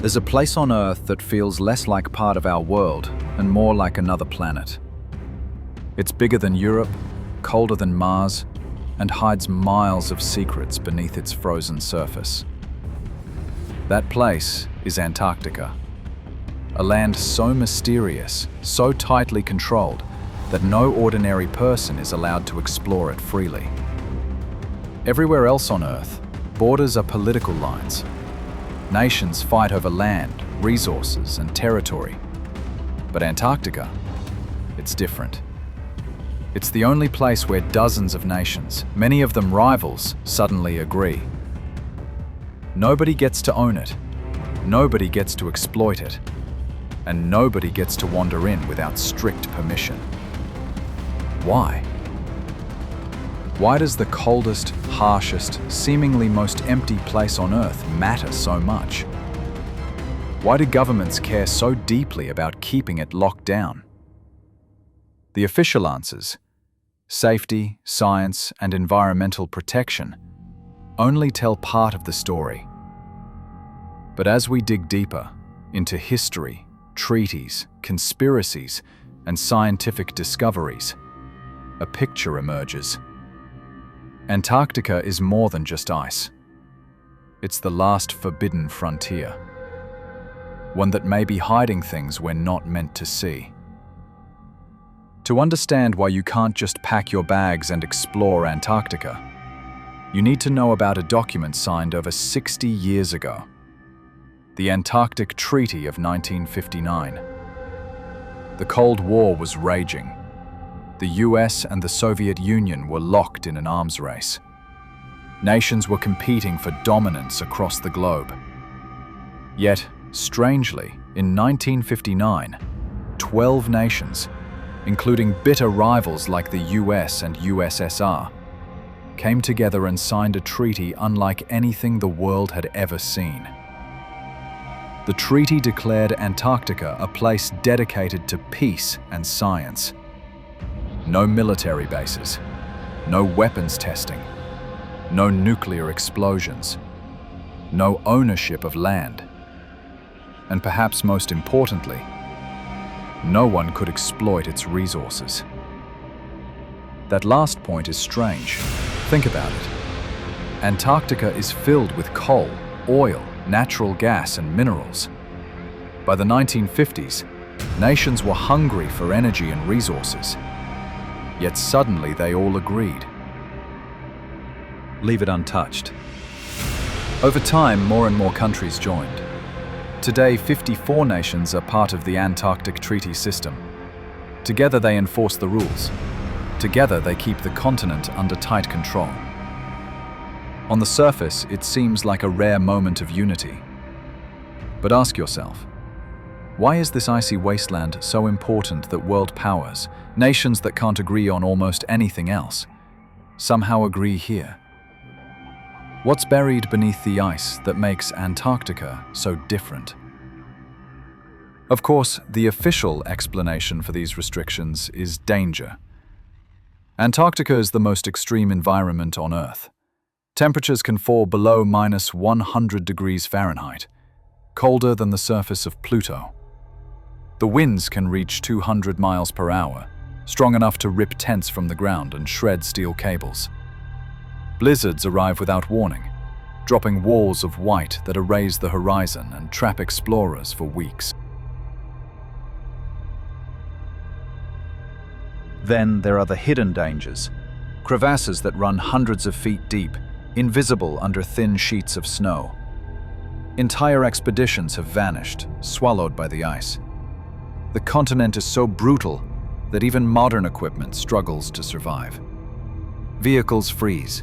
There's a place on Earth that feels less like part of our world and more like another planet. It's bigger than Europe, colder than Mars, and hides miles of secrets beneath its frozen surface. That place is Antarctica, a land so mysterious, so tightly controlled, that no ordinary person is allowed to explore it freely. Everywhere else on Earth, borders are political lines. Nations fight over land, resources, and territory. But Antarctica, it's different. It's the only place where dozens of nations, many of them rivals, suddenly agree. Nobody gets to own it, nobody gets to exploit it, and nobody gets to wander in without strict permission. Why? Why does the coldest, harshest, seemingly most empty place on Earth matter so much? Why do governments care so deeply about keeping it locked down? The official answers, safety, science, and environmental protection, only tell part of the story. But as we dig deeper into history, treaties, conspiracies, and scientific discoveries, a picture emerges. Antarctica is more than just ice. It's the last forbidden frontier, one that may be hiding things we're not meant to see. To understand why you can't just pack your bags and explore Antarctica, you need to know about a document signed over 60 years ago, the Antarctic Treaty of 1959. The Cold War was raging. The US and the Soviet Union were locked in an arms race. Nations were competing for dominance across the globe. Yet, strangely, in 1959, 12 nations, including bitter rivals like the US and USSR, came together and signed a treaty unlike anything the world had ever seen. The treaty declared Antarctica a place dedicated to peace and science. No military bases, no weapons testing, no nuclear explosions, no ownership of land, and perhaps most importantly, no one could exploit its resources. That last point is strange. Think about it. Antarctica is filled with coal, oil, natural gas, and minerals. By the 1950s, nations were hungry for energy and resources. Yet suddenly they all agreed. Leave it untouched. Over time, more and more countries joined. Today, 54 nations are part of the Antarctic Treaty system. Together they enforce the rules. Together they keep the continent under tight control. On the surface, it seems like a rare moment of unity. But ask yourself, why is this icy wasteland so important that world powers, nations that can't agree on almost anything else, somehow agree here? What's buried beneath the ice that makes Antarctica so different? Of course, the official explanation for these restrictions is danger. Antarctica is the most extreme environment on Earth. Temperatures can fall below -100 degrees Fahrenheit, colder than the surface of Pluto. The winds can reach 200 miles per hour, strong enough to rip tents from the ground and shred steel cables. Blizzards arrive without warning, dropping walls of white that erase the horizon and trap explorers for weeks. Then there are the hidden dangers, crevasses that run hundreds of feet deep, invisible under thin sheets of snow. Entire expeditions have vanished, swallowed by the ice. The continent is so brutal that even modern equipment struggles to survive. Vehicles freeze.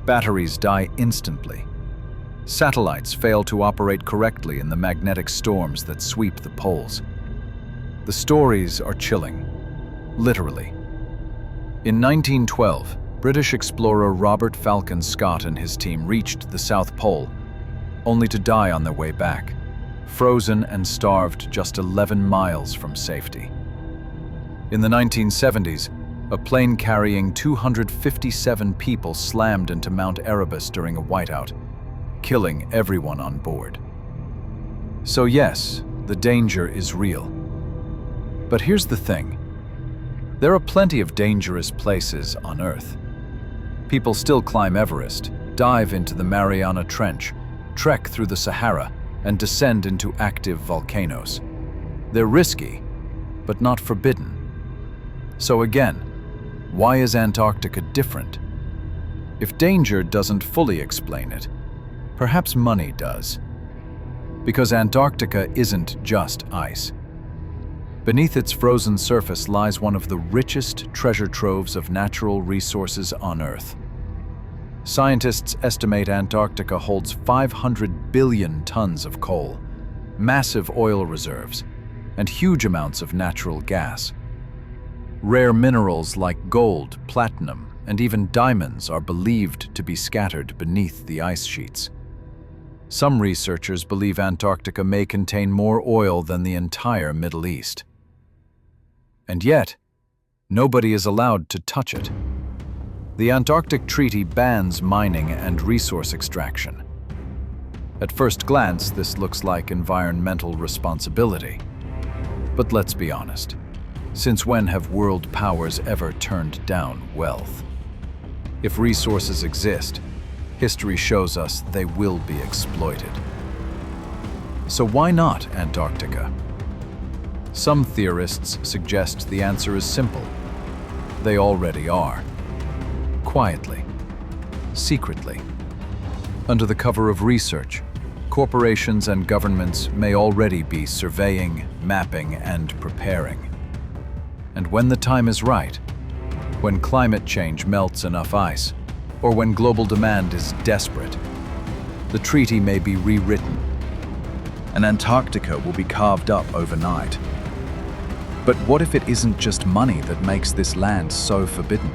Batteries die instantly. Satellites fail to operate correctly in the magnetic storms that sweep the poles. The stories are chilling, literally. In 1912, British explorer Robert Falcon Scott and his team reached the South Pole, only to die on their way back, frozen and starved just 11 miles from safety. In the 1970s, a plane carrying 257 people slammed into Mount Erebus during a whiteout, killing everyone on board. So yes, the danger is real. But here's the thing. There are plenty of dangerous places on Earth. People still climb Everest, dive into the Mariana Trench, trek through the Sahara, and descend into active volcanoes. They're risky, but not forbidden. So again, why is Antarctica different? If danger doesn't fully explain it, perhaps money does. Because Antarctica isn't just ice. Beneath its frozen surface lies one of the richest treasure troves of natural resources on Earth. Scientists estimate Antarctica holds 500 billion tons of coal, massive oil reserves, and huge amounts of natural gas. Rare minerals like gold, platinum, and even diamonds are believed to be scattered beneath the ice sheets. Some researchers believe Antarctica may contain more oil than the entire Middle East. And yet, nobody is allowed to touch it. The Antarctic Treaty bans mining and resource extraction. At first glance, this looks like environmental responsibility. But let's be honest. Since when have world powers ever turned down wealth? If resources exist, history shows us they will be exploited. So why not Antarctica? Some theorists suggest the answer is simple. They already are. Quietly, secretly. Under the cover of research, corporations and governments may already be surveying, mapping, and preparing. And when the time is right, when climate change melts enough ice, or when global demand is desperate, the treaty may be rewritten, and Antarctica will be carved up overnight. But what if it isn't just money that makes this land so forbidden?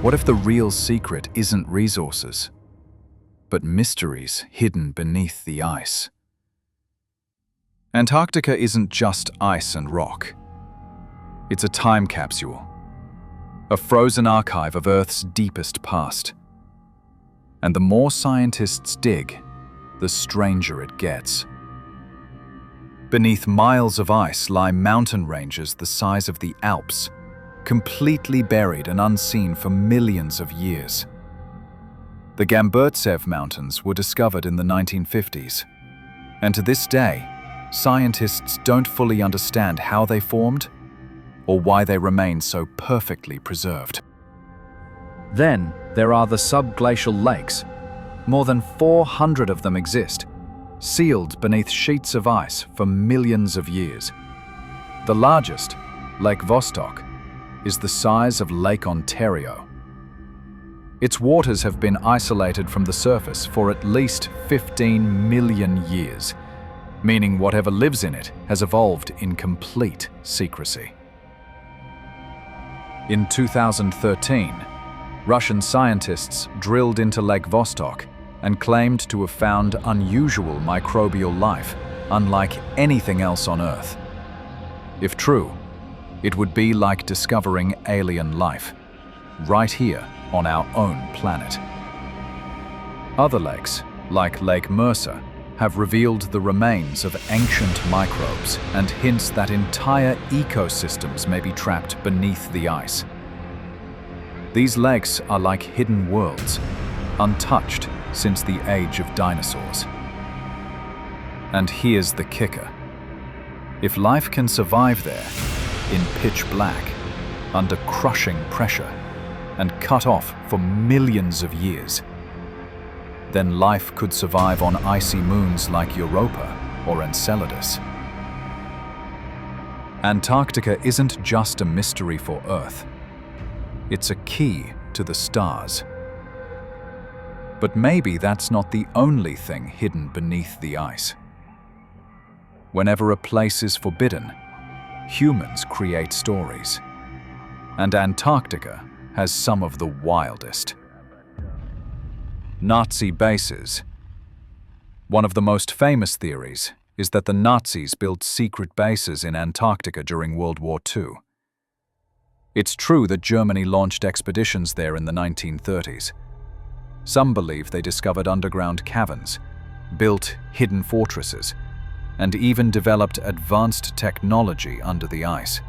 What if the real secret isn't resources, but mysteries hidden beneath the ice? Antarctica isn't just ice and rock. It's a time capsule, a frozen archive of Earth's deepest past. And the more scientists dig, the stranger it gets. Beneath miles of ice lie mountain ranges the size of the Alps, completely buried and unseen for millions of years. The Gamburtsev Mountains were discovered in the 1950s, and to this day, scientists don't fully understand how they formed or why they remain so perfectly preserved. Then there are the subglacial lakes. More than 400 of them exist, sealed beneath sheets of ice for millions of years. The largest, Lake Vostok, is the size of Lake Ontario. Its waters have been isolated from the surface for at least 15 million years, meaning whatever lives in it has evolved in complete secrecy. In 2013, Russian scientists drilled into Lake Vostok and claimed to have found unusual microbial life, unlike anything else on Earth. If true, it would be like discovering alien life, right here on our own planet. Other lakes, like Lake Mercer, have revealed the remains of ancient microbes and hints that entire ecosystems may be trapped beneath the ice. These lakes are like hidden worlds, untouched since the age of dinosaurs. And here's the kicker. If life can survive there, in pitch black, under crushing pressure, and cut off for millions of years, then life could survive on icy moons like Europa or Enceladus. Antarctica isn't just a mystery for Earth. It's a key to the stars. But maybe that's not the only thing hidden beneath the ice. Whenever a place is forbidden, humans create stories. And Antarctica has some of the wildest. Nazi bases. One of the most famous theories is that the Nazis built secret bases in Antarctica during World War II. It's true that Germany launched expeditions there in the 1930s. Some believe they discovered underground caverns, built hidden fortresses, and even developed advanced technology under the ice.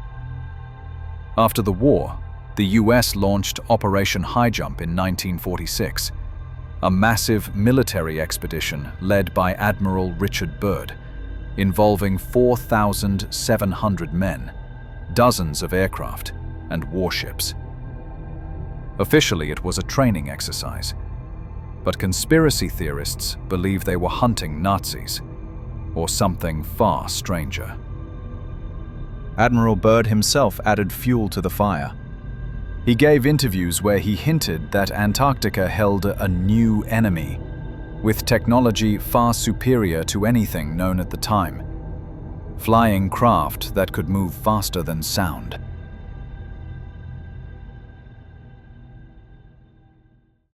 After the war, the US launched Operation Highjump in 1946, a massive military expedition led by Admiral Richard Byrd, involving 4,700 men, dozens of aircraft, and warships. Officially, it was a training exercise, but conspiracy theorists believe they were hunting Nazis, or something far stranger. Admiral Byrd himself added fuel to the fire. He gave interviews where he hinted that Antarctica held a new enemy, with technology far superior to anything known at the time. Flying craft that could move faster than sound.